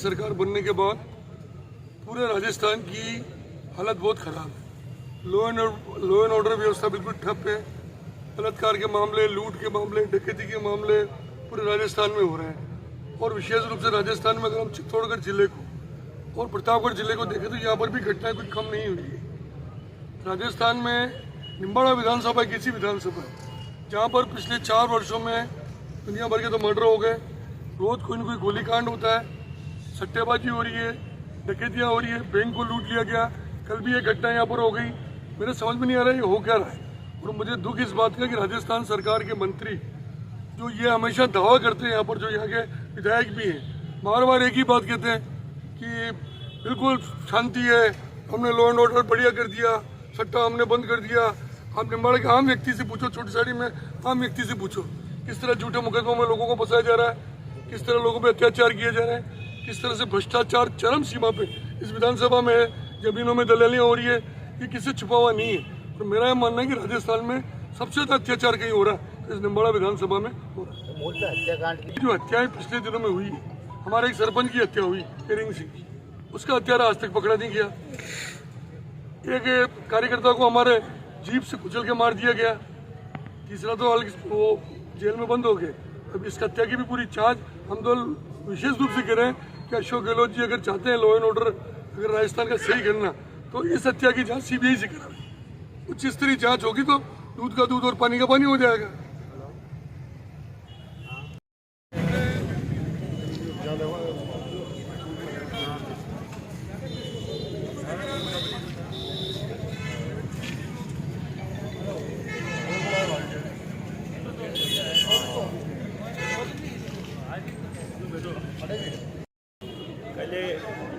सरकार बनने के बाद पूरे राजस्थान की हालत बहुत ख़राब है। लॉ एंड ऑर्डर व्यवस्था बिल्कुल ठप है। बलात्कार के मामले, लूट के मामले, डकैती के मामले पूरे राजस्थान में हो रहे हैं। और विशेष रूप से राजस्थान में अगर हम चित्तौड़गढ़ जिले को और प्रतापगढ़ जिले को देखें तो यहाँ पर भी घटनाएं कुछ कम नहीं हुई है। राजस्थान में निम्बाड़ा विधानसभा एक ऐसी विधानसभा है जहाँ पर पिछले 4 वर्षों में दुनिया भर के तो मर्डर हो गए, रोज कोई न कोई गोलीकांड होता है, सट्टेबाजी हो रही है, डकैतियाँ हो रही है, बैंक को लूट लिया गया। कल भी एक घटना यहाँ पर हो गई। मेरे समझ में नहीं आ रहा है ये हो क्या रहा है। और मुझे दुख इस बात का कि राजस्थान सरकार के मंत्री जो ये हमेशा दावा करते हैं, यहाँ पर जो यहाँ के विधायक भी हैं, बार बार एक ही बात कहते हैं कि बिल्कुल शांति है, हमने लॉ एंड ऑर्डर बढ़िया कर दिया, सट्टा हमने बंद कर दिया। आप निम्बाड़ा के आम व्यक्ति से पूछो, छोटी साड़ी में आम व्यक्ति से पूछो किस तरह झूठे मुकदमों में लोगों को फंसाया जा रहा है, किस तरह लोगों पे अत्याचार किए जा रहे हैं, किस तरह से भ्रष्टाचार चरम सीमा पे इस विधानसभा में है, जमीनों में दलालियाँ हो रही है, ये किसी छुपा हुआ नहीं है। और मेरा यह मानना है कि राजस्थान में सबसे ज्यादा अत्याचार कहीं हो रहा है इस निम्बाड़ा विधानसभा में हो रहा है। जो हत्याएं पिछले दिनों में हुई, हमारे एक सरपंच की हत्या हुई केरिंग सिंह की, उसका हत्यारा आज तक पकड़ा नहीं गया। एक कार्यकर्ता को हमारे जीप से कुचल के मार दिया गया। तीसरा तो वो जेल में बंद हो गए। अब इस हत्या की भी पूरी जांच हम तो विशेष रूप से कह रहे हैं कि अशोक गहलोत जी अगर चाहते हैं लॉ एंड ऑर्डर अगर राजस्थान का सही करना तो इस हत्या की जांच सीबीआई से करावे। उच्च स्तरीय जांच होगी तो दूध का दूध और पानी का पानी हो जाएगा।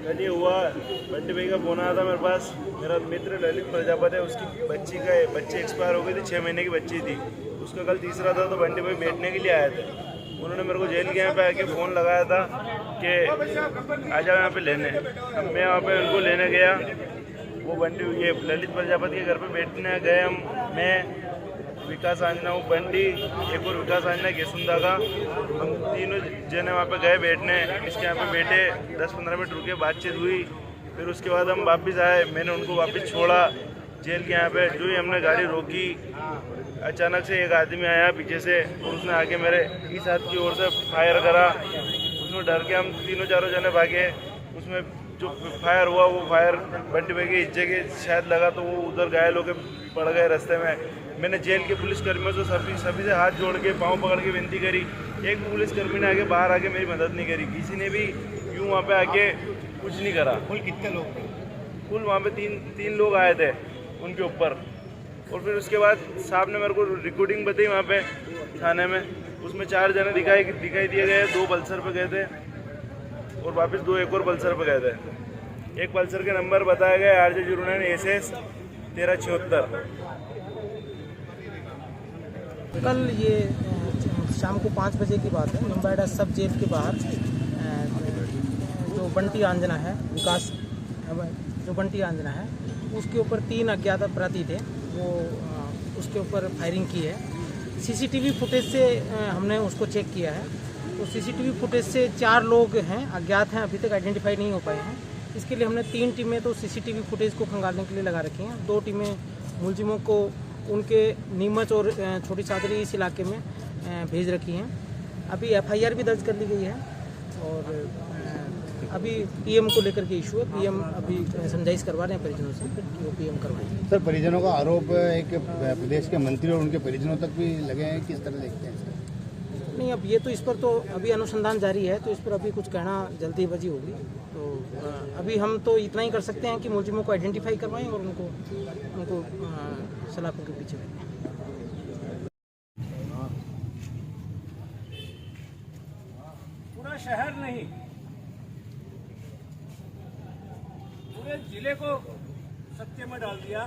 कल ये हुआ, बंटी भाई का फोन आया था मेरे पास। मेरा मित्र ललित प्रजापति है, उसकी बच्ची एक्सपायर हो गई थी, 6 महीने की बच्ची थी। उसका कल तीसरा था तो बंटी भाई बैठने के लिए आए थे। उन्होंने मेरे को जेल के यहाँ पे आके फ़ोन लगाया था कि आ जाओ यहाँ पे लेने। अब मैं वहाँ पे उनको लेने गया। वो बंटी ये ललित प्रजापति के घर पे बैठने गए हम, मैं, विकास आंजना, वो बंटी, एक और विकास आंजना गेसुंदा का, हम तीनों जने वहाँ पे गए बैठने। इसके यहाँ पे बैठे 10-15 मिनट रुके, बातचीत हुई। फिर उसके बाद हम वापस आए, मैंने उनको वापस छोड़ा जेल के यहाँ पे। जो ही हमने गाड़ी रोकी, अचानक से एक आदमी आया पीछे से और उसने आके मेरे इस हाथ की ओर से फायर करा। उसमें डर के हम तीनों चारों जने भागे। उसमें जो फायर हुआ वो फायर बंटी भाई के हिज्जे के शायद लगा तो वो उधर घायल होकर पड़ गए रास्ते में। मैंने जेल के पुलिसकर्मियों से सभी से हाथ जोड़ के पाँव पकड़ के विनती करी। एक पुलिसकर्मी ने आगे बाहर आके मेरी मदद नहीं करी, किसी ने भी यूँ वहाँ पे आके कुछ नहीं करा। कुल कितने लोग थे? कुल वहाँ पे तीन लोग आए थे उनके ऊपर। और फिर उसके बाद साहब ने मेरे को रिकॉर्डिंग बताई वहाँ पे थाने में, उसमें 4 जने दिखाई दिए गए। 2 पल्सर पे गए थे और वापस 2 एक और पल्सर पे गए थे। एक पल्सर के नंबर बताया गया RJ09 SS 1376। कल ये शाम को 5 बजे की बात है, निम्बाड़ा सब जेल के बाहर जो बंटी आंजना है, विकास जो बंटी आंजना है, उसके ऊपर 3 अज्ञात अपराधी थे। वो उसके ऊपर फायरिंग की है। सीसीटीवी फुटेज से हमने उसको चेक किया है तो सीसीटीवी फुटेज से 4 लोग हैं, अज्ञात हैं, अभी तक आइडेंटिफाई नहीं हो पाए हैं। इसके लिए हमने 3 टीमें तो सीसीटीवी फुटेज को खंगालने के लिए लगा रखी हैं। 2 टीमें मुलजिमों को उनके नीमच और छोटी चादरी इस इलाके में भेज रखी हैं। अभी FIR भी दर्ज कर ली गई है और अभी PM को लेकर के इशू है। PM अभी समझाइश करवा रहे हैं परिजनों से, फिर वो PM करवाएंगे। सर, परिजनों का आरोप है कि प्रदेश के मंत्री और उनके परिजनों तक भी लगे हैं, किस तरह देखते हैं? नहीं, अब ये तो इस पर तो अभी अनुसंधान जारी है, तो इस पर अभी कुछ कहना जल्दीबाजी होगी। तो अभी हम तो इतना ही कर सकते हैं कि मुलजिमों को आइडेंटिफाई करवाएं और उनको सलाखों के पीछे रखें। पूरा शहर नहीं, पूरे जिले को सत्य में डाल दिया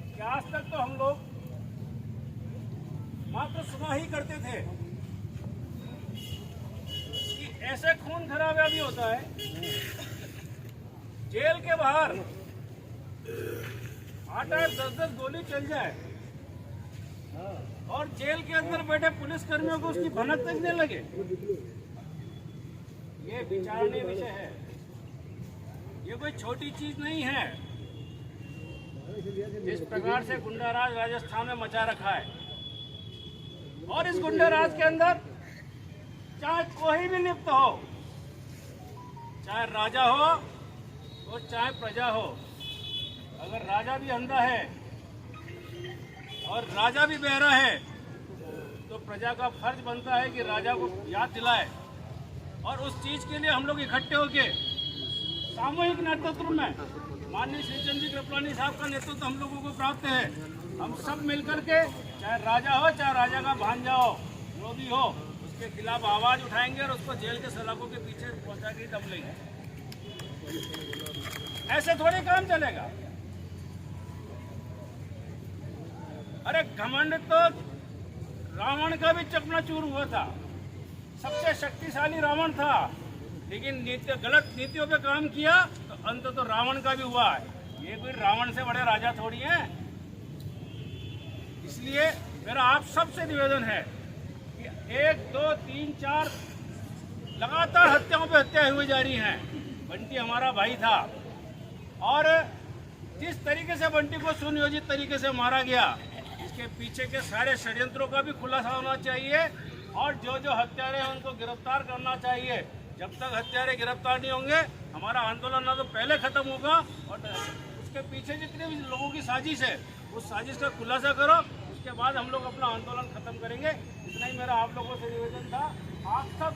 कि आज तक तो हम लोग मात्र सुना ही करते थे कि ऐसे खून खराबा भी होता है। जेल के बाहर 8-8, 10-10 गोली चल जाए और जेल के अंदर बैठे पुलिसकर्मियों को उसकी भनक तक नहीं लगे। ये विचारणीय विषय है। ये कोई छोटी चीज नहीं है। जिस प्रकार से गुंडाराज राजस्थान में मचा रखा है, और इस गुंडाराज के अंदर चाहे कोई भी लिप्त हो, चाहे राजा हो और चाहे प्रजा हो, अगर राजा भी अंधा है और राजा भी बहरा है तो प्रजा का फर्ज बनता है कि राजा को याद दिलाए। और उस चीज के लिए हम लोग इकट्ठे होके सामूहिक नेतृत्व में माननीय श्री चंद्र जी कृपलानी साहब का नेतृत्व हम लोगों को प्राप्त है। हम सब मिलकर के, चाहे राजा हो चाहे राजा का भांजा हो, जो भी हो, उसके खिलाफ आवाज उठाएंगे और उसको जेल के सलाखों के पीछे पहुंचा के दम लेंगे। ऐसे थोड़े काम चलेगा। अरे घमंड तो रावण का भी चकनाचूर हुआ था। सबसे शक्तिशाली रावण था, लेकिन गलत नीतियों पे काम किया तो अंत तो रावण का भी हुआ है। ये कोई रावण से बड़े राजा थोड़ी हैं। इसलिए मेरा आप सबसे निवेदन है कि 1, 2, 3, 4 लगातार हत्याओं पे हत्याएं हुई जा रही हैं। बंटी हमारा भाई था, और जिस तरीके से बंटी को सुनियोजित तरीके से मारा गया, इसके पीछे के सारे षड्यंत्रों का भी खुलासा होना चाहिए, और जो जो हत्यारे हैं उनको गिरफ्तार करना चाहिए। जब तक हत्यारे गिरफ्तार नहीं होंगे, हमारा आंदोलन ना तो पहले खत्म होगा, और उसके पीछे जितने भी लोगों की साजिश है, उस साजिश का खुलासा करो, उसके बाद हम लोग अपना आंदोलन खत्म करेंगे। इतना ही मेरा आप लोगों से निवेदन था। आप सब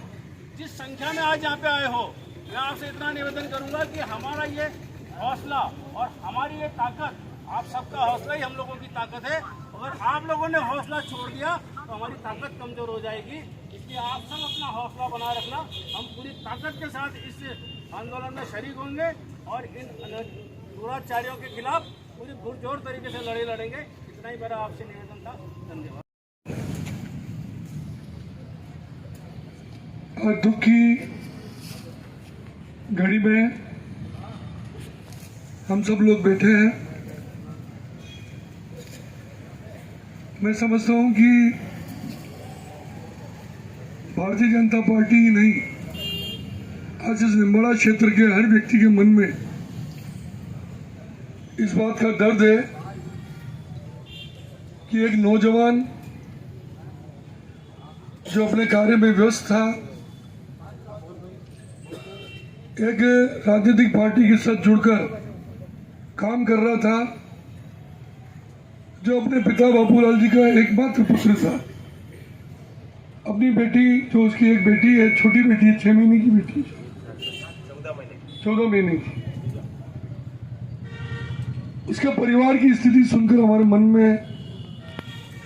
जिस संख्या में आज यहाँ पे आए हो, मैं आपसे इतना निवेदन करूंगा कि हमारा ये हौसला और हमारी ये ताकत, आप सबका हौसला ही हम लोगों की ताकत है। अगर आप लोगों ने हौसला छोड़ दिया तो हमारी ताकत कमजोर हो जाएगी। इसलिए आप सब अपना हौसला बनाए रखना। हम पूरी ताकत के साथ इस आंदोलन में शरीक होंगे और इन दुराचारियों के खिलाफ पूरी पुरजोर तरीके से लड़ाई लड़ेंगे। इतना ही मेरा आपसे निवेदन था। धन्यवाद। दुख की घड़ी में हम सब लोग बैठे हैं। मैं समझता हूं कि भारतीय जनता पार्टी ही नहीं, आज इस निम्बाड़ा क्षेत्र के हर व्यक्ति के मन में इस बात का दर्द है कि एक नौजवान जो अपने कार्य में व्यस्त था, एक राजनीतिक पार्टी के साथ जुड़कर काम कर रहा था, जो अपने पिता बाबूलाल जी का एकमात्र पुत्र था। अपनी बेटी, जो उसकी एक बेटी है, छोटी बेटी है, 6 महीने की बेटी, 14 महीने की, उसके परिवार की स्थिति सुनकर हमारे मन में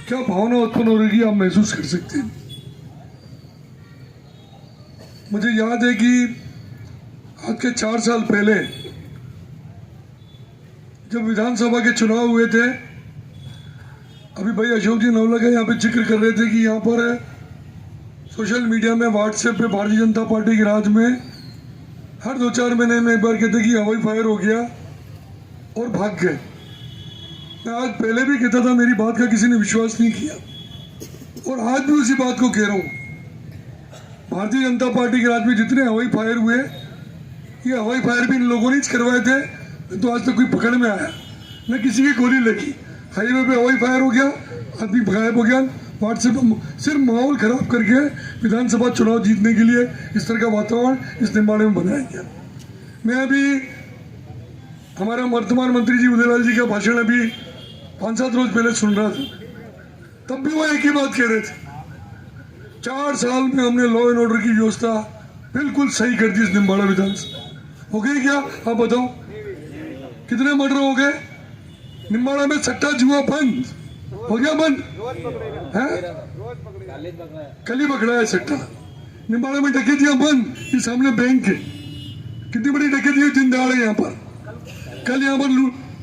क्या भावना उत्पन्न हो रही है, आप महसूस कर सकते हैं। मुझे याद है कि आज के 4 साल पहले जब विधानसभा के चुनाव हुए थे, अभी भाई अशोक जी नवला का यहाँ पे जिक्र कर रहे थे कि यहाँ पर सोशल मीडिया में, व्हाट्सएप पे भारतीय जनता पार्टी के राज में हर 2-4 महीने में एक बार कहते कि हवाई फायर हो गया और भाग गए। मैं आज पहले भी कहता था, मेरी बात का किसी ने विश्वास नहीं किया, और आज भी उसी बात को कह रहा हूँ। भारतीय जनता पार्टी के राज में जितने हवाई फायर हुए, ये हवाई फायर भी इन लोगों ने करवाए थे। तो आज तक कोई पकड़ में आया न किसी की गोली लगी। हाईवे पे हवाई फायर हो गया, आदमी गायब हो गया। व्हाट्सएप सिर्फ माहौल खराब करके विधानसभा चुनाव जीतने के लिए इस तरह का वातावरण इस निम्बाड़े में बनाया गया। मैं अभी हमारा वर्तमान मंत्री जी उदयलाल जी का भाषण अभी 5-7 रोज पहले सुन रहा था, तब भी वो एक ही बात कह रहे थे, 4 साल में हमने लॉ एंड ऑर्डर की व्यवस्था बिल्कुल सही कर दी। इस निम्बाड़ा विधानसभा हो गई क्या? आप बताओ, कितने मर्डर हो गए निम्बाड़ा में? सट्टा जुआ बंद हो गया, बंद है, कल ही पकड़ा है सट्टा। निम्बाड़ा में डकैतियां बंद, ये सामने बैंक है, कितनी बड़ी डकैती है दिन दहाड़े यहाँ पर। कल यहाँ पर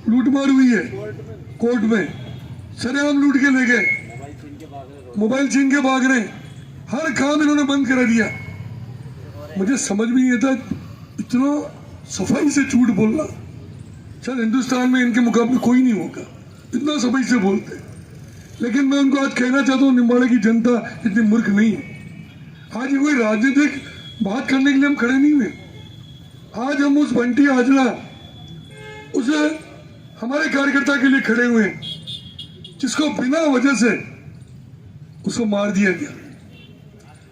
लूटमार हुई है कोर्ट में, सरेआम लूट के ले गए, मोबाइल छीन के भाग रहे, हर काम इन्होंने बंद करा दिया। मुझे समझ में नहीं आता इतना सफाई से झूठ बोलना, शायद हिंदुस्तान में इनके मुकाबले कोई नहीं होगा, इतना सफाई से बोलते। लेकिन मैं उनको आज कहना चाहता हूँ, निम्बाड़े की जनता इतनी मूर्ख नहीं है। आज कोई राजनीतिक बात करने के लिए हम खड़े नहीं हुए। आज हम उस बंटी हाजरा उस हमारे कार्यकर्ता के लिए खड़े हुए हैं जिसको बिना वजह से उसको मार दिया गया।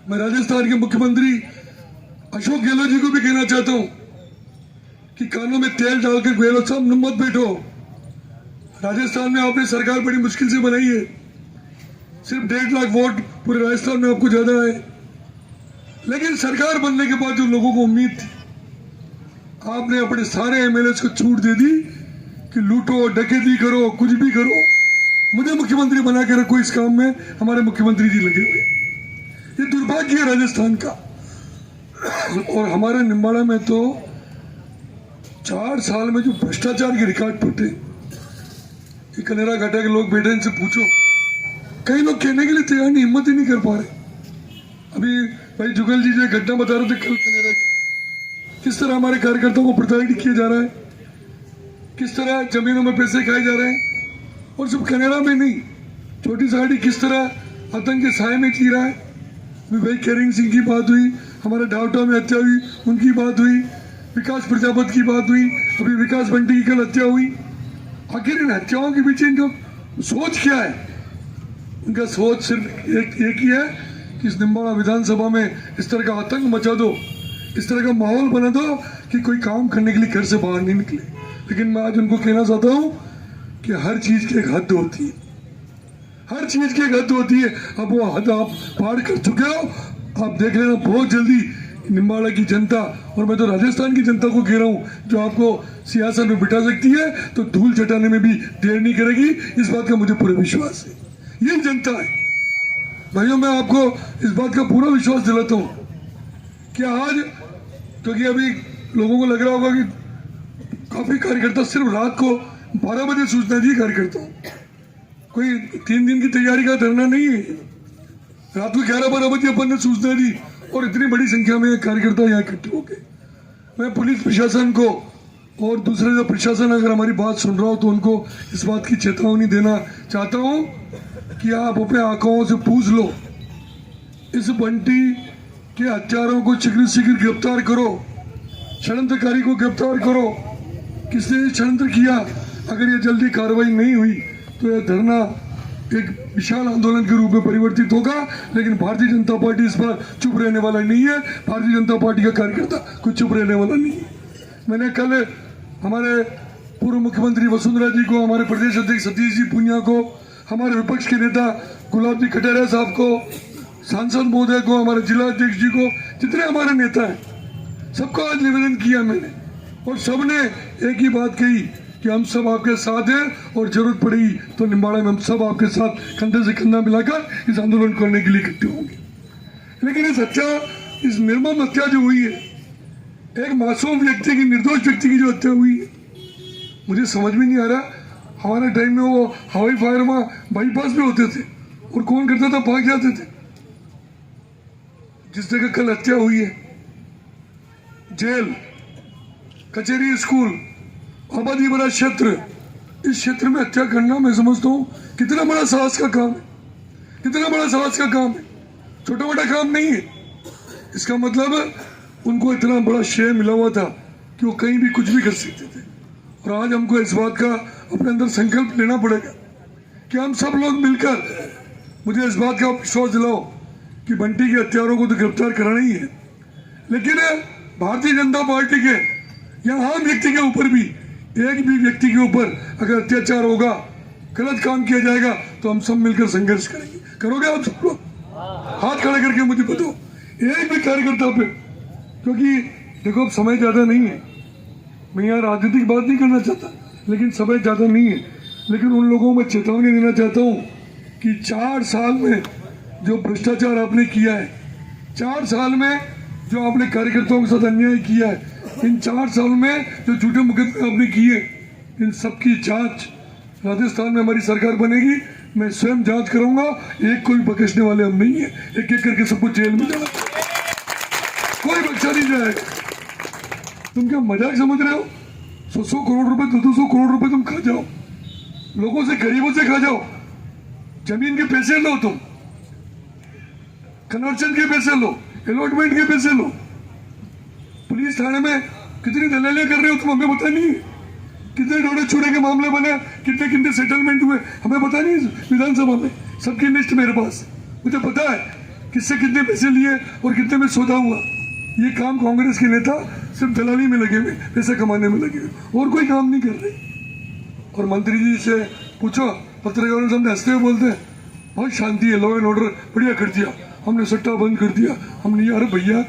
मैं राजस्थान के मुख्यमंत्री अशोक गहलोत जी को भी कहना चाहता हूं कि कानों में तेल डालकर गहलोत साहब मत बैठो। राजस्थान में आपने सरकार बड़ी मुश्किल से बनाई है, सिर्फ 1.5 लाख वोट पूरे राजस्थान में आपको ज्यादा है, लेकिन सरकार बनने के बाद जो लोगों को उम्मीद थी, आपने अपने सारे एमएलए को छूट दे दी कि लूटो डकैती करो कुछ भी करो, मुझे मुख्यमंत्री बना के रखो। इस काम में हमारे मुख्यमंत्री जी लगे हुए। ये दुर्भाग्य है राजस्थान का। और हमारे निम्बाड़ा में तो 4 साल में जो भ्रष्टाचार के रिकॉर्ड टूटे, ये कनेरा घाटा के लोग बैठे, इनसे पूछो, कई लोग कहने के लिए तैयार नहीं, हिम्मत ही नहीं कर पा रहे। अभी भाई जुगल जी जो घटना बता रहे थे कल कनेरा की, किस तरह हमारे कार्यकर्ताओं को प्रताड़ित किया जा रहा है, किस तरह जमीनों में पैसे खाए जा रहे हैं, और सिर्फ कनेरा में नहीं, छोटी साड़ी किस तरह आतंक के साए में जी रहा है। अभी भाई केरिंग सिंह की बात हुई, हमारे डावटा में हत्या हुई उनकी बात हुई, विकास प्रजापति की बात हुई, अभी विकास बंटी की कल हत्या हुई। आखिर इन हत्याओं के पीछे इनका सोच क्या है? उनका सोच सिर्फ एक ही है कि इस निम्बाड़ा विधानसभा में इस तरह का आतंक मचा दो, इस तरह का माहौल बना दो कि कोई काम करने के लिए घर से बाहर नहीं निकले। लेकिन मैं आज उनको कहना चाहता हूं कि हर चीज की एक हद होती है, हर चीज की एक हद होती है। अब वो हद आप पार कर चुके हो, आप देख लेना बहुत जल्दी निम्बाड़ा की जनता, और मैं तो राजस्थान की जनता को कह रहा हूं, जो आपको सियासत में बिठा सकती है तो धूल चटाने में भी देर नहीं करेगी। इस बात का मुझे पूरा विश्वास है। ये जनता है भाइयों, मैं आपको इस बात का पूरा विश्वास दिलाता हूं कि आज, क्योंकि अभी लोगों को लग रहा होगा कि काफी कार्यकर्ता सिर्फ रात को 12 बजे सूचना दी कार्यकर्ताओं, कोई 3 दिन की तैयारी का धरना नहीं है। रात को 11-12 बजे अपन ने सूचना दी और इतनी बड़ी संख्या में कार्यकर्ता यहाँ इकट्ठे हो गए। मैं पुलिस प्रशासन को और दूसरे जो प्रशासन अगर हमारी बात सुन रहा हो तो उनको इस बात की चेतावनी देना चाहता हूँ कि आप अपने आंखों से पूछ लो, इस बंटी के हत्यारों को शीघ्र शीघ्र गिरफ्तार करो, षड्यंत्रकारी को गिरफ्तार करो। किसने षड्यंत्र किया? अगर ये जल्दी कार्रवाई नहीं हुई तो यह धरना एक विशाल आंदोलन के रूप में परिवर्तित होगा। लेकिन भारतीय जनता पार्टी इस पर चुप रहने वाला नहीं है। भारतीय जनता पार्टी का कार्यकर्ता कोई चुप रहने वाला नहीं है। मैंने कल हमारे पूर्व मुख्यमंत्री वसुंधरा जी को, हमारे प्रदेश अध्यक्ष सतीश जी पूनिया को, हमारे विपक्ष के नेता गुलाब जी कटारिया साहब को, सांसद महोदय को, हमारे जिला अध्यक्ष जी को, जितने हमारे नेता हैं सबको आज निवेदन किया मैंने, और सबने एक ही बात कही कि हम सब आपके साथ हैं और जरूरत पड़ेगी तो निम्बाड़ा में हम सब आपके साथ कंधे से कंधा मिलाकर इस आंदोलन करने के लिए इकट्ठे होंगे। लेकिन इस हत्या, इस निर्मम हत्या जो हुई है, एक मासूम व्यक्ति की, निर्दोष व्यक्ति की जो हत्या हुई है, मुझे समझ में नहीं आ रहा। हमारे टाइम में वो हवाई फायर में बाईपास पे होते थे और कौन करता था? भाग जाते थे। जिस जगह कल हत्या हुई है, जेल, कचहरी, स्कूल, आबादी बड़ा क्षेत्र, इस क्षेत्र में हत्या करना मैं समझता हूँ कितना बड़ा साहस का काम है, कितना बड़ा साहस का काम है, छोटा मोटा काम नहीं है। इसका मतलब उनको इतना बड़ा श्रेय मिला हुआ था कि वो कहीं भी कुछ भी कर सकते थे। और आज हमको इस बात का अपने अंदर संकल्प लेना पड़ेगा कि हम सब लोग मिलकर, मुझे इस बात का विश्वास दिलाओ कि बंटी के हत्यारों को तो गिरफ्तार कराना ही है, लेकिन भारतीय जनता पार्टी के या आम व्यक्ति के ऊपर भी, एक भी व्यक्ति के ऊपर अगर अत्याचार होगा, गलत काम किया जाएगा तो हम सब मिलकर संघर्ष करेंगे। करोगे आप सब लोग? हाथ खड़े करके मुझे बताओ, एक भी कार्यकर्ता पे, क्योंकि देखो अब समय ज्यादा नहीं है, मैं यहाँ राजनीतिक बात नहीं करना चाहता, लेकिन समय ज्यादा नहीं है। लेकिन उन लोगों में चेतावनी देना चाहता हूँ कि 4 साल में जो भ्रष्टाचार आपने किया है, 4 साल में जो आपने कार्यकर्ताओं के साथ अन्याय किया है, इन 4 साल में जो झूठे मुकदमे आपने किए, इन सबकी जांच राजस्थान में हमारी सरकार बनेगी। मैं स्वयं जांच कराऊंगा, एक कोई बख्शने वाले हम नहीं है, एक एक करके सबको जेल में जाना, कोई बख्शा नहीं जाएगा। तुम क्या मजाक समझ रहे हो? 100 करोड़ रुपए, 200 करोड़ रुपए तुम खा जाओ, लोगों से, गरीबों से खा जाओ, जमीन के पैसे लो, तुम कन्वर्शन के पैसे लो, अलॉटमेंट के पैसे लो, पुलिस थाने में कितनी दलालियां कर रहे हो तुम, हमें पता नहीं है? कितने डोड़े छुड़े के मामले बने, कितने कितने सेटलमेंट हुए, हमें पता नहीं है? विधानसभा में सबकी लिस्ट मेरे पास, मुझे पता है किससे कितने पैसे लिए और कितने में सौदा हुआ। ये काम कांग्रेस के नेता सिर्फ दलाली में लगे हुए, पैसे कमाने में लगे हुए, और कोई काम नहीं कर रहे। और मंत्री जी से पूछो, पत्रकारों के सामने हंसते हुए बोलते हैं बहुत शांति है, लॉ एंड ऑर्डर बढ़िया कर दिया, हमने सट्टा बंद कर दिया। हमने, अरे भैया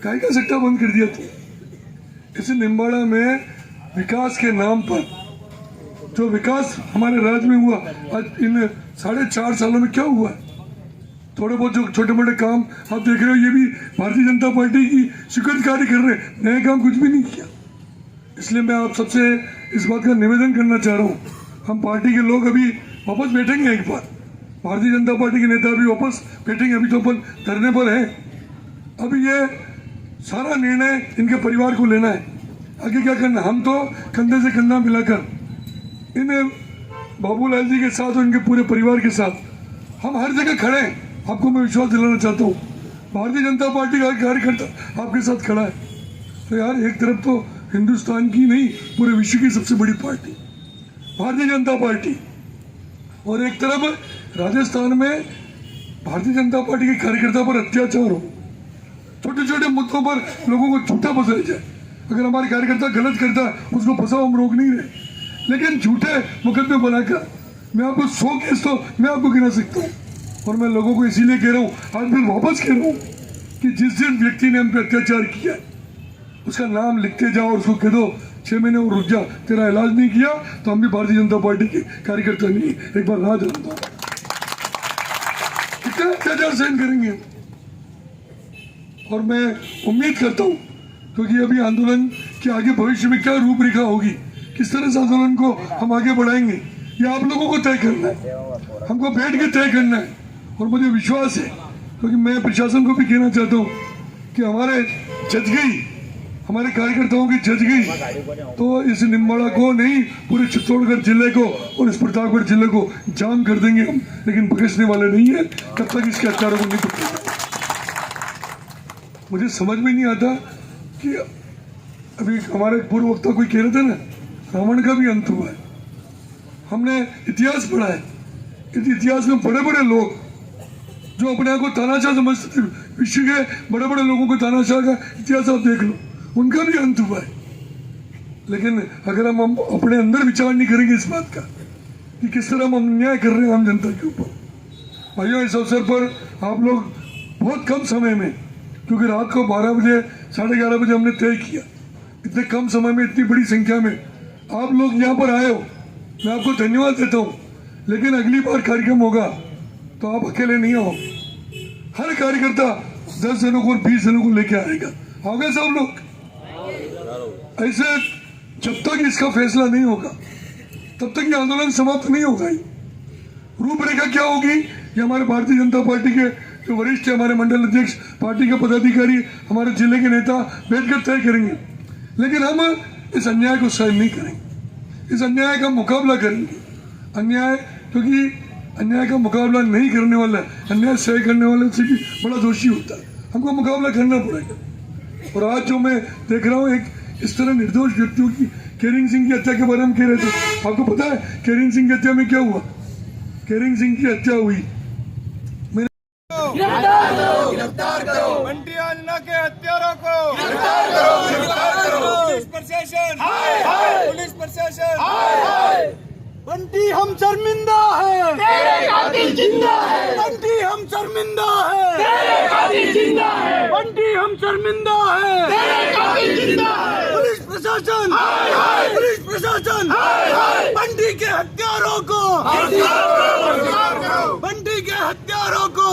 काहे का सट्टा बंद कर दिया तू? इस निम्बाड़ा में विकास के नाम पर जो विकास हमारे राज्य में हुआ, आज इन 4.5 सालों में क्या हुआ? थोड़े बहुत जो छोटे मोटे काम आप देख रहे हो, ये भी भारतीय जनता पार्टी की शिकायतकारी कर रहे हैं, नए काम कुछ भी नहीं किया। इसलिए मैं आप सबसे इस बात का निवेदन करना चाह रहा हूँ, हम पार्टी के लोग अभी वापस बैठेंगे, एक बार भारतीय जनता पार्टी के नेता भी वापस बैठेंगे। अभी तो अपन धरने पर है, अभी ये सारा निर्णय इनके परिवार को लेना है, आगे क्या करना। हम तो कंधे से कंधा मिलाकर इन बाबूलाल जी के साथ और इनके पूरे परिवार के साथ हम हर जगह खड़े हैं। आपको मैं विश्वास दिलाना चाहता हूँ, भारतीय जनता पार्टी का कार्यकर्ता आपके साथ खड़ा है। तो यार, एक तरफ तो हिंदुस्तान की नहीं, पूरे विश्व की सबसे बड़ी पार्टी भारतीय जनता पार्टी, और एक तरफ राजस्थान में भारतीय जनता पार्टी के कार्यकर्ता पर अत्याचार हो, छोटे छोटे मुद्दों पर लोगों को झूठा फंसाया जाए। अगर हमारे कार्यकर्ता गलत करता है उसको फंसाओ, हम रोक नहीं रहे, लेकिन झूठे मुकदमे बनाकर मैं आपको 100 केस तो मैं आपको गिना सकता हूँ। और मैं लोगों को इसीलिए कह रहा हूँ, आज फिर वापस कह रहा हूँ कि जिस व्यक्ति ने हम पे अत्याचार किया उसका नाम लिखते जाओ और उसको कह दो 6 महीने और रुक जा, तेरा इलाज नहीं किया तो हम भी भारतीय जनता पार्टी के कार्यकर्ता नहीं, एक बार राज रहा। कितना अत्याचार सहन करेंगे? और मैं उम्मीद करता हूँ, क्योंकि अभी आंदोलन के आगे भविष्य में क्या रूपरेखा होगी, किस तरह से आंदोलन को हम आगे बढ़ाएंगे, ये आप लोगों को तय करना है, हमको बैठ के तय करना है। और मुझे विश्वास है, क्योंकि मैं प्रशासन को भी कहना चाहता हूँ कि हमारे जज गई, हमारे कार्यकर्ताओं की जज गई, तो इस निम्बाड़ा को नहीं, पूरे चित्तौड़गढ़ जिले को और इस प्रतापगढ़ जिले को जाम कर देंगे हम, लेकिन बख्शने वाले नहीं है कब तक इसके हत्यारों को नहीं पकड़ेंगे। मुझे समझ में नहीं आता कि अभी हमारे पूर्व वक्ता कोई कह रहे थे ना, रावण का भी अंत हुआ है। हमने इतिहास पढ़ा है, इस इतिहास में बड़े बड़े लोग जो अपने आप को तानाशाह समझते थे, विश्व के बड़े बड़े लोगों को तानाशाह का इतिहास आप देख लो, उनका भी अंत हुआ है। लेकिन अगर हम अपने अंदर विचार नहीं करेंगे इस बात का कि किस तरह हम अन्याय कर रहे हैं आम जनता के ऊपर। भाइयों, इस अवसर पर आप लोग बहुत कम समय में, क्योंकि रात को 12 बजे 11:30 बजे हमने तय किया, इतने कम समय में इतनी बड़ी संख्या में आप लोग यहाँ पर आए हो, मैं आपको धन्यवाद देता हूँ। लेकिन अगली बार कार्यक्रम होगा तो आप अकेले नहीं आओ, हर कार्यकर्ता 10 जनों को 20 जनों को लेके आएगा। आओगे सब लोग? ऐसे जब तक इसका फैसला नहीं होगा तब तक ये आंदोलन समाप्त नहीं होगा। रूपरेखा क्या होगी, ये हमारे भारतीय जनता पार्टी के जो वरिष्ठ है, हमारे मंडल अध्यक्ष, पार्टी के पदाधिकारी, हमारे जिले के नेता बैठकर तय करेंगे। लेकिन हम इस अन्याय को सहन नहीं करेंगे, इस अन्याय का मुकाबला करेंगे। अन्याय, क्योंकि अन्याय का मुकाबला नहीं करने वाला, अन्याय सह करने वाले से भी बड़ा दोषी होता है, हमको मुकाबला करना पड़ेगा। और आज जो मैं देख रहा हूँ, एक इस तरह निर्दोष व्यक्तियों की, केरिंग सिंह की हत्या के बारे में कह रहे थे, आपको पता है केरिंग सिंह की हत्या में क्या हुआ? केरिंग सिंह की हत्या हुई, गिरफ्तार करो बंटी आंजना के हत्यारों को, गिरफ्तार करो पुलिस प्रशासन, पुलिस प्रशासन। बंटी हम शर्मिंदा है, तेरे कातिल जिंदा है। बंटी हम शर्मिंदा है, तेरे कातिल जिंदा है। बंटी हम शर्मिंदा है, तेरे कातिल जिंदा है। पुलिस प्रशासन, पुलिस प्रशासन, बंटी के हत्यारों को, बंटी के हत्यारों को।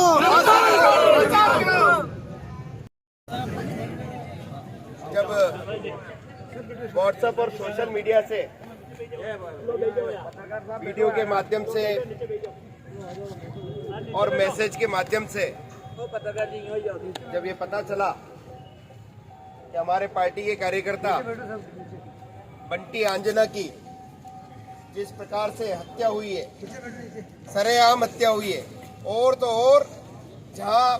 जब व्हाट्सएप और सोशल मीडिया से, वीडियो के माध्यम से और मैसेज के माध्यम से जब ये पता चला कि हमारे पार्टी के कार्यकर्ता बंटी आंजना की जिस प्रकार से हत्या हुई है, सरेआम हत्या हुई है, और तो और जहां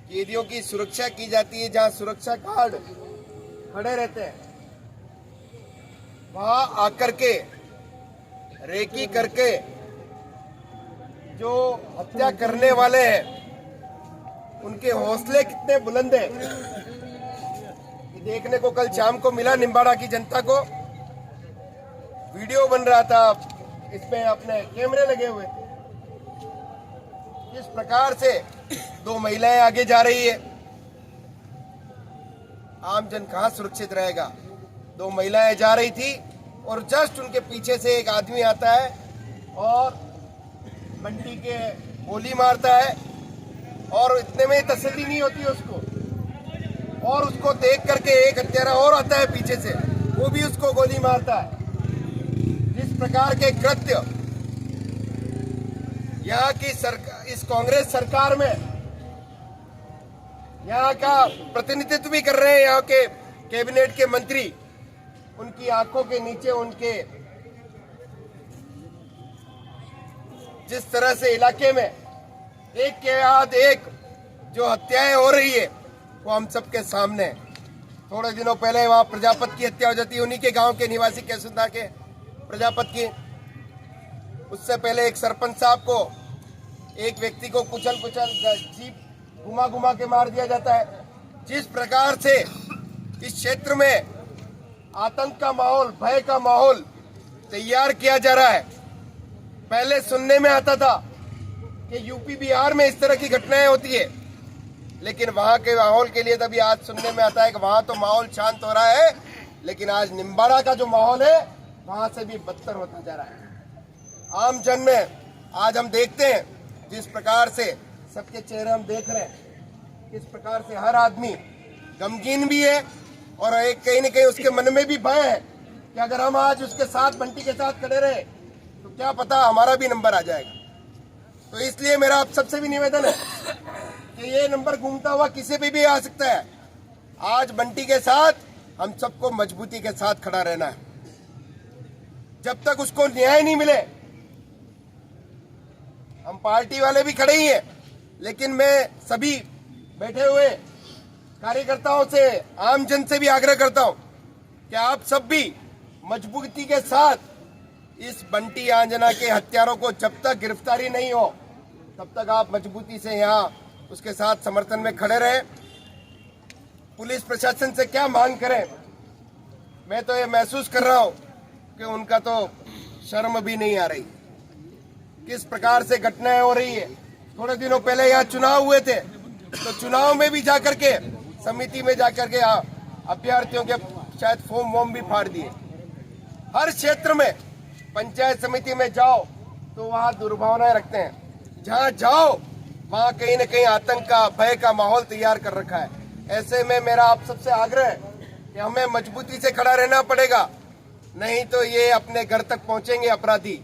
कैदियों की सुरक्षा की जाती है, जहां सुरक्षा गार्ड खड़े रहते हैं, वहां आकर के रेकी करके जो हत्या करने वाले हैं उनके हौसले कितने बुलंद हैं, ये देखने को कल शाम को मिला। निम्बाड़ा की जनता को वीडियो बन रहा था, इसमें अपने कैमरे लगे हुए थे। इस प्रकार से 2 महिलाएं आगे जा रही है, आम जन कहां सुरक्षित रहेगा। 2 महिलाएं जा रही थी और जस्ट उनके पीछे से एक आदमी आता है और बंटी के गोली मारता है, और इतने में तसल्ली नहीं होती है उसको, और उसको देख करके एक हत्यारा और आता है पीछे से, वो भी उसको गोली मारता है। जिस प्रकार के कृत्य यहाँ की सरकार, इस कांग्रेस सरकार में यहाँ का प्रतिनिधित्व भी कर रहे हैं यहाँ के कैबिनेट के मंत्री, उनकी आंखों के नीचे उनके जिस तरह से इलाके में एक के बाद एक जो हत्याएं हो रही है वो हम सबके सामने है। थोड़े दिनों पहले वहां प्रजापत की हत्या हो जाती है, उन्हीं के गांव के निवासी केसुदा के प्रजापत की। उससे पहले एक सरपंच साहब को, एक व्यक्ति को कुचल जीप घुमा के मार दिया जाता है। जिस प्रकार से इस क्षेत्र में आतंक का माहौल, भय का माहौल तैयार किया जा रहा है। पहले सुनने में आता था कि यूपी बिहार में इस तरह की घटनाएं होती है, लेकिन वहां के माहौल के लिए तभी आज सुनने में आता है कि वहां तो माहौल शांत हो रहा है, लेकिन आज निम्बाड़ा का जो माहौल है वहां से भी बदतर होता जा रहा है। आम जन में आज हम देखते हैं जिस प्रकार से सबके चेहरे हम देख रहे हैं, किस प्रकार से हर आदमी गमगीन भी है और एक कहीं न कहीं उसके मन में भी भय है कि अगर हम आज उसके साथ, बंटी के साथ खड़े रहे तो क्या पता हमारा भी नंबर आ जाएगा। तो इसलिए मेरा आप सबसे भी निवेदन है कि ये नंबर घूमता हुआ किसी पे भी आ सकता है। आज बंटी के साथ हम सबको मजबूती के साथ खड़ा रहना है। जब तक उसको न्याय नहीं मिले, हम पार्टी वाले भी खड़े ही हैं, लेकिन मैं सभी बैठे हुए कार्यकर्ताओं से, आम जन से भी आग्रह करता हूं कि आप सब भी मजबूती के साथ इस बंटी आंजना के हत्यारों को जब तक गिरफ्तारी नहीं हो तब तक आप मजबूती से यहाँ उसके साथ समर्थन में खड़े रहे। पुलिस प्रशासन से क्या मांग करें, मैं तो ये महसूस कर रहा हूं कि उनका तो शर्म भी नहीं आ रही। किस प्रकार से घटनाएं हो रही है। थोड़े दिनों पहले यहाँ चुनाव हुए थे, तो चुनाव में भी जाकर के, समिति में जाकर के अभ्यर्थियों के शायद फॉर्म वॉर्म भी फाड़ दिए। हर क्षेत्र में पंचायत समिति में जाओ तो वहाँ दुर्भावनाएं रखते हैं, जहाँ जाओ वहाँ कहीं न कहीं आतंक का, भय का माहौल तैयार कर रखा है। ऐसे में मेरा आप सबसे आग्रह है कि हमें मजबूती से खड़ा रहना पड़ेगा, नहीं तो ये अपने घर तक पहुंचेंगे अपराधी।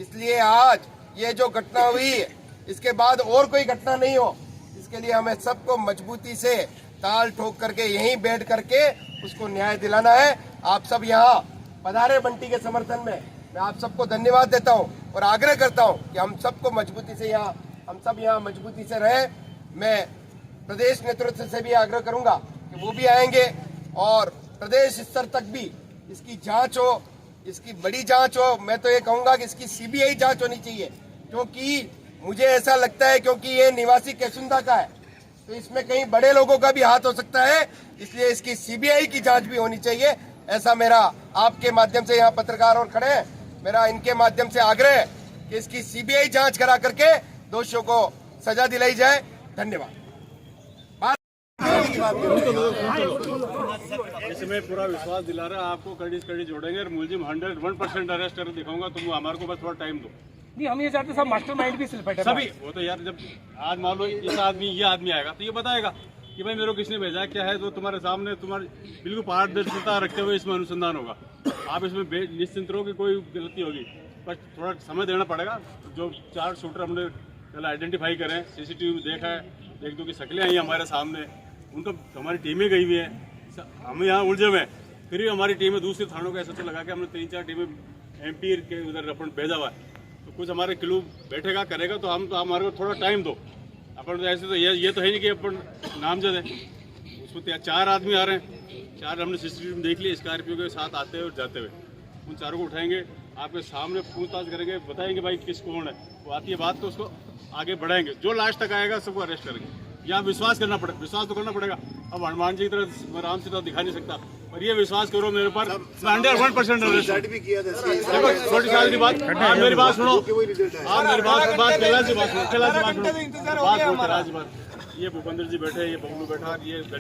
इसलिए आज ये जो घटना हुई है, इसके बाद और कोई घटना नहीं हो, इसके लिए हमें सबको मजबूती से ताल ठोक करके यहीं बैठ करके उसको न्याय दिलाना है। आप सब यहाँ पधारे बंटी के समर्थन में, मैं आप सबको धन्यवाद देता हूँ और आग्रह करता हूँ कि हम सबको मजबूती से यहाँ, हम सब यहाँ मजबूती से रहें। मैं प्रदेश नेतृत्व से भी आग्रह करूंगा कि वो भी आएंगे और प्रदेश स्तर तक भी इसकी जांच हो, इसकी बड़ी जांच हो। मैं तो ये कहूंगा कि इसकी सीबीआई जांच होनी चाहिए, क्योंकि मुझे ऐसा लगता है क्योंकि ये निवासी केसुंदा का है तो इसमें कहीं बड़े लोगों का भी हाथ हो सकता है, इसलिए इसकी सीबीआई की जांच भी होनी चाहिए। ऐसा मेरा आपके माध्यम से, यहाँ पत्रकार और खड़े हैं, मेरा इनके माध्यम से आग्रह है कि इसकी सीबीआई जांच करा करके दोषियों को सजा दिलाई जाए। धन्यवाद। इसमें पूरा विश्वास दिला रहा है आपको, कड़ी जोड़ेंगे और मुलजिम 101% अरेस्ट करके दिखाऊंगा। तुम हमारे को बस थोड़ा टाइम दो। नहीं, हम ये चाहते सब मास्टरमाइंड भी सिर्फ है सभी। वो तो यार जब आज मान लो ये आदमी आएगा तो ये बताएगा कि भाई मेरे को किसने भेजा, क्या है, तो तुम्हारे सामने तुम्हारे बिल्कुल पारदर्शिता रखते हुए इसमें अनुसंधान होगा। आप इसमें निश्चिंत रहो कि कोई गलती होगी, पर थोड़ा समय देना पड़ेगा। जो 4 शूटर हमने पहले आइडेंटिफाई करें, सीसीटीवी में देखा है, एक दो की शक्लें आई हमारे सामने, उनको हमारी टीमें गई हुई हैं, हम यहाँ उलझे हुए हैं। फिर भी हमारी टीमें दूसरे थानों का ऐसा लगा के हमने 3-4 टीमें MP के उधर अपन भेजा हुआ है। तो कुछ हमारे क्लू बैठेगा करेगा, तो हम तो हमारे को थोड़ा टाइम दो। अपन तो ऐसे तो ये तो है नहीं कि अपन नामजद है, उसमें 4 आदमी आ रहे हैं, 4 हमने CCTV में देख लिया स्कॉर्पियो के साथ आते हुए और जाते हुए। उन चारों को उठाएंगे, आपके सामने पूछताछ करेंगे, बताएंगे भाई किस कौन है, वो आती है बात तो उसको आगे बढ़ाएंगे, जो लास्ट तक आएगा सबको अरेस्ट करेंगे। यहाँ विश्वास करना पड़ेगा, विश्वास तो करना पड़ेगा। अब हनुमान जी की तरह मैं राम सीता दिखा नहीं सकता, पर ये विश्वास करो मेरे पर, 100% अरेस्ट। छोटी सी बात, आप मेरी बात सुनो, आप मेरी बात, ये भूपेंद्र जी बैठे, ये बबलू बैठा, ये अपना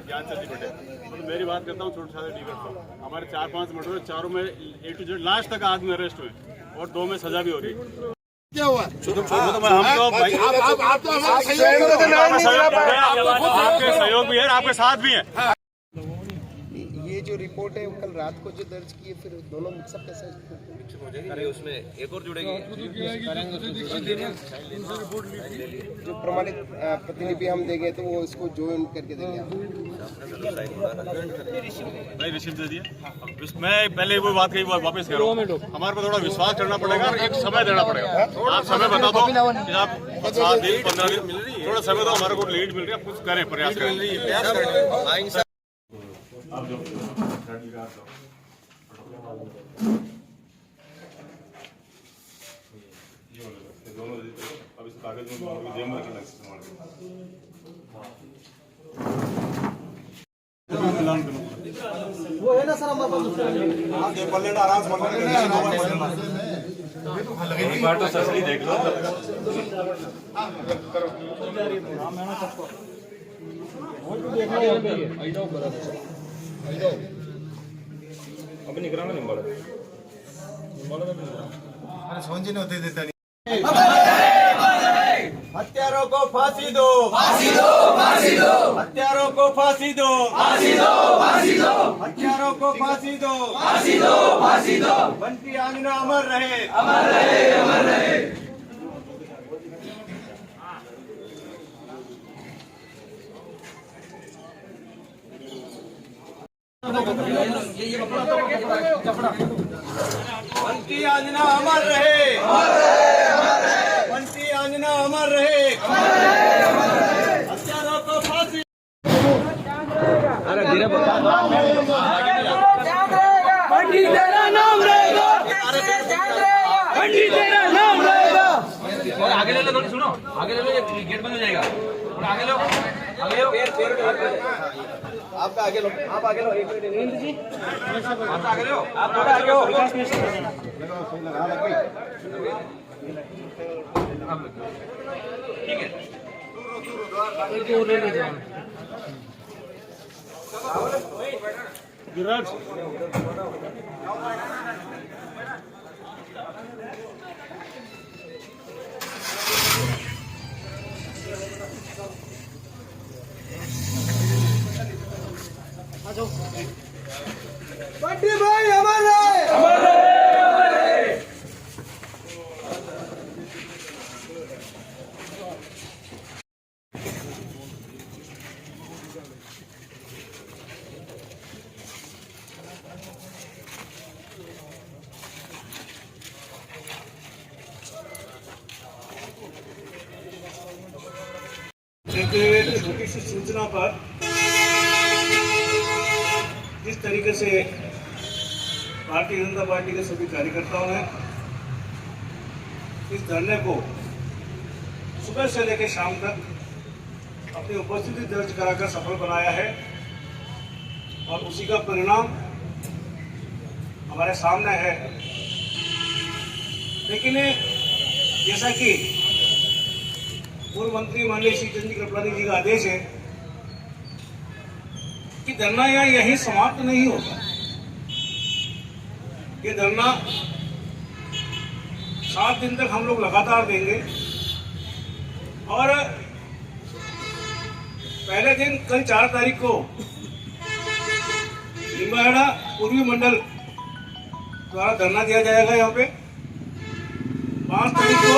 ज्ञान चंद जी बैठे, मतलब मेरी बात करता हूँ, छोटे छोटे डी करता हूँ। हमारे 4-5 मर्डर, चारों में A to Z लास्ट तक आदमी अरेस्ट हुए और 2 में सजा भी हो रही है। क्या हुआ? हम तो भाई आपके सहयोग भी है, आपके साथ भी है। ये जो रिपोर्ट है कल रात को जो दर्ज की है, फिर दोनों मिक्सअप कैसे हो जाएगी? अरे उसमें एक और जुड़ेगी, जो प्रमाणित प्रतिलिपि हम देंगे तो वो इसको ज्वाइन करके देंगे। भाई रिसीव दे दिया, मैं पहले वो बात कही वापस कर रहा हूँ, हमारे पर थोड़ा विश्वास करना पड़ेगा और एक समय देना पड़ेगा। आप समय बता दो कि आप 7 दिन 15 दिन, थोड़ा समय दो, हमारे को लीड मिल रही है, कुछ करें, प्रयास करें। आप जो दोनों अब इस कागज में जेम में वो है ना सर, हम पल्लेट आराम से बार तो ससली देख लो। अपनी कराना नहीं हत्यारों को फांसी दो, फांसी दो, फांसी दो, हत्यारों को फांसी दो, फांसी दो, फांसी दो, हत्यारों को फांसी दो, फांसी दो, फांसी दो, बंटी आंजना अमर रहे, अमर रहे, अमर रहे। बंटी आंजना अमर रहे, अमर रहे, अमर रहे, बंटी आंजना अमर रहे, अमर रहे, अमर रहे, हत्यारों को फांसी। अरे धीरे बोल, बंटी तेरा नाम रहेगा, बंटी तेरा नाम रहेगा। और आगे ले लो, थोड़ी सुनो, आगे ले लो, ये गेट बंद हो जाएगा। और आगे लो, आगे लो, आपका आगे लो, आप आगे लो, एक मिनट जी, आप आगे लो, आप थोड़ा आगे हो। ठीक है। गिराज बंटी भाई अमर रहे, अमर रहे, अमर रहे। छोटी सी सूचना पर जिस तरीके से भारतीय जनता पार्टी के सभी कार्यकर्ताओं ने इस धरने को सुबह से लेकर शाम तक अपनी उपस्थिति दर्ज कराकर सफल बनाया है और उसी का परिणाम हमारे सामने है। लेकिन जैसा कि पूर्व मंत्री माननीय श्री चंद्र कृपलानी जी का आदेश है कि धरना यहीं समाप्त नहीं होगा। ये धरना 7 दिन तक हम लोग लगातार देंगे और पहले दिन कल 4 तारीख को लिंबाहेड़ा पूर्वी मंडल द्वारा धरना दिया जाएगा। यहाँ पे 5 तारीख को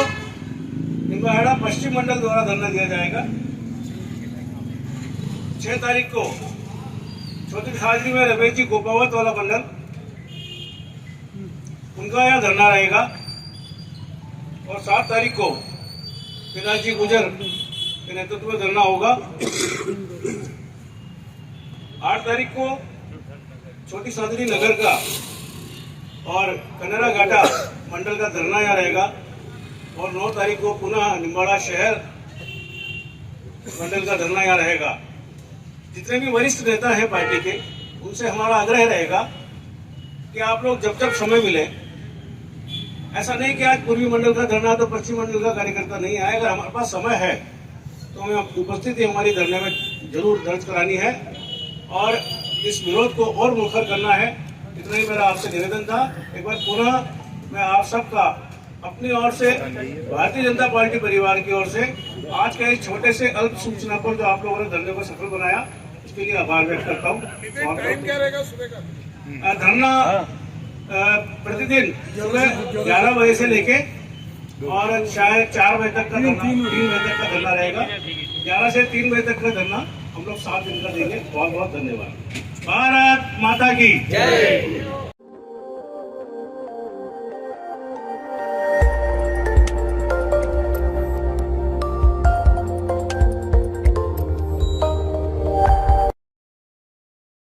लिंबाहेड़ा पश्चिम मंडल द्वारा धरना दिया जाएगा। 6 तारीख को छोटी हाजरी में रमेश जी गोपावत वाला मंडल, उनका यहाँ धरना रहेगा। और 7 तारीख को कैलाश जी गुजर के नेतृत्व में धरना होगा। 8 तारीख को छोटी सादरी नगर का और कनेरा घाटा मंडल का धरना यहाँ रहेगा और 9 तारीख को पुनः निम्बाड़ा शहर मंडल का धरना यहाँ रहेगा। जितने भी वरिष्ठ नेता हैं पार्टी के, उनसे हमारा आग्रह रहेगा कि आप लोग जब जब समय मिले, ऐसा नहीं कि आज पूर्वी मंडल का धरना तो पश्चिम मंडल का कार्यकर्ता नहीं आए, अगर हमारे पास समय है तो हमें उपस्थिति हमारी धरने में जरूर दर्ज करानी है और इस विरोध को और मुखर करना है। इतना ही मेरा आपसे निवेदन था। एक बार पुनः मैं आप सबका अपनी ओर से, भारतीय जनता पार्टी परिवार की ओर से आज के इस छोटे से अल्प सूचना पर जो आप लोगों ने धरने को सफल बनाया, इसके लिए आभार व्यक्त करता हूँ। धरना प्रतिदिन सुबह 11 बजे से लेके और शायद 4 बजे तक का धरना, 3 बजे तक का धरना रहेगा। 11 से 3 बजे तक का धरना हम लोग 7 दिन का देंगे। बहुत बहुत धन्यवाद। भारत माता की जय।